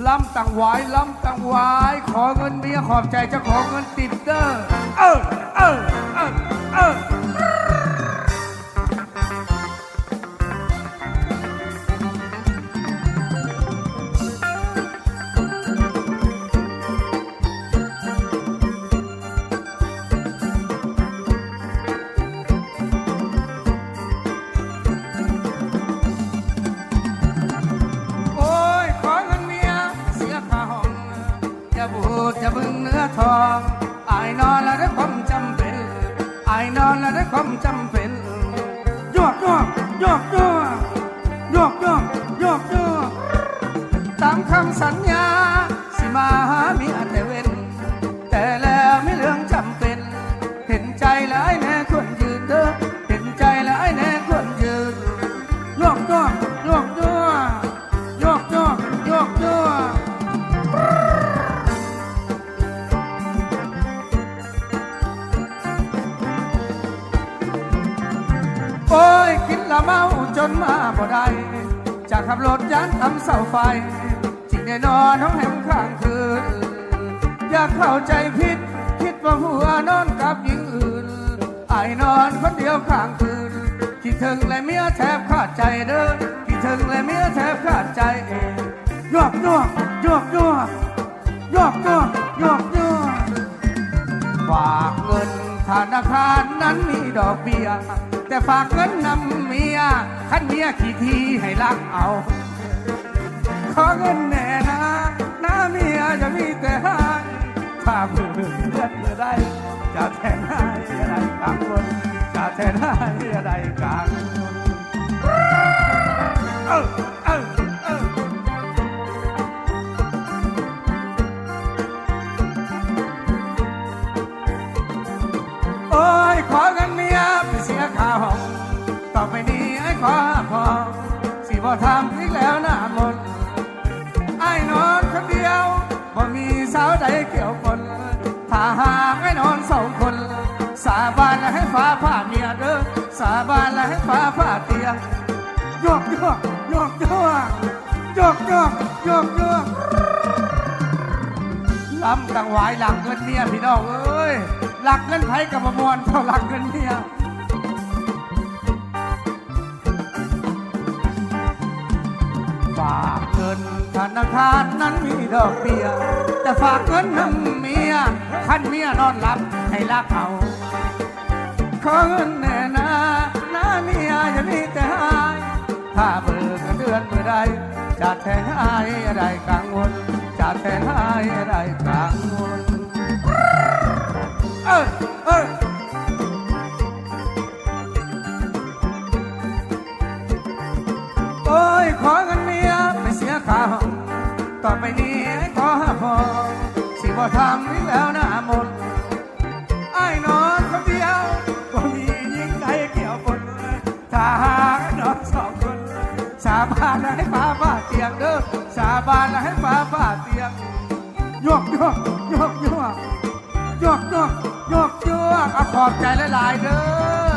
ล้ำต่างหวายล้ำต่างหวายขอเงินเมียขอบใจเจ้าของเงินติดเด้อเออเออเออเออจะบึงเนื้อทองอายนอนแล้วได้ความจำเป็นอายนอนแล้วได้ความจำเป็นโยกโยกโยกโยกโยกโยกโยกโยกตามคำสัญญาสิมาหาเมียแต่เว้นแต่แล้วไม่เรื่องจำเป็นเห็นใจแล้วไอ้แน่ควรยืนเด้อเห็นใจแล้วไอ้แน่ควรยืนโยกโยกโยกโยกโยกโยกโยกโยกโอ้ยกินละเมาจนมาบ่ได้จะขับรถยันทำเสาไฟจริงแน่นอนห้องแหมข้างคืนอยากเข้าใจผิดคิดว่าหัวนอนกับหญิงอื่นไอ้นอนคนเดียวข้างคืนคิดถึงและเมียแทบขาดใจเด้อคิดถึงและเมียแทบขาดใจโยกโยกโยกโยกโยกโยกโยกโยกฝากเงินธนาคารนั้นมีดอกเบี้ยแต่ฝากเงินนำเมียขันเมียขี้ทีให้รักเอาขอเงินแน่นะน้าเมียจะมีแต่ให้ถ้าเพื่อนเมื่อได้จะแทนให้อะไรกลางวันจะแทนให้อะไรกลางวันโอ้ยขอเงินเมียไปเสียค่าห้องต่อไปนี้ไอ้ขอพอสิบ่ทำอีกแล้วหน้ามนไอ้นอนคนเดียวบ่มีสาวใดเกี่ยวคนถ้าหากไอ้นอนสองคนสาบานและให้ฟ้าผ่าเมียเด้อสาบานและให้ฟ้าผ่าเตียงโยกโยกโยกโยกโยกโยกโยกโยกล้ำต่างหวายหลักเงินเมียพี่น้องเอ้ยหลักเงินไผกับมวลเท่าหลักเงินเมียฝากเงินธนาคารนั้นมีดอกเบี้ยแต่ฝากเงินนำเมียขันเมียนอนหลับให้รักเอาขอเงินแน่นะน้าเมียจะมีแต่ให้ถ้าเบิกเดือนเมื่อใดจะแทนให้อะไรกังวลจะแทนให้อะไรกังวลโอ้ยขอเงินเมียไปเสียค่าห้องต่อไปนี้ขอพอสิบ่ทำอีกแล้วหน้ามนไอ้นอนคนเดียวบ่มีหญิงใดเกี่ยวคนถ้าหากนอนสองคนสาบานให้ฟ้าผ่าเตียงเด้อสาบานให้ฟ้าผ่าเตียงโยกโยกโยกโยกโยกโยกโยกโยกขอบใจหลายๆเด้อ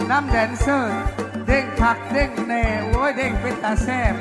น้ำแดนเซอร์เด้งคักเด้งแน่โอ้ยเด้งเป็นตาแซ่บ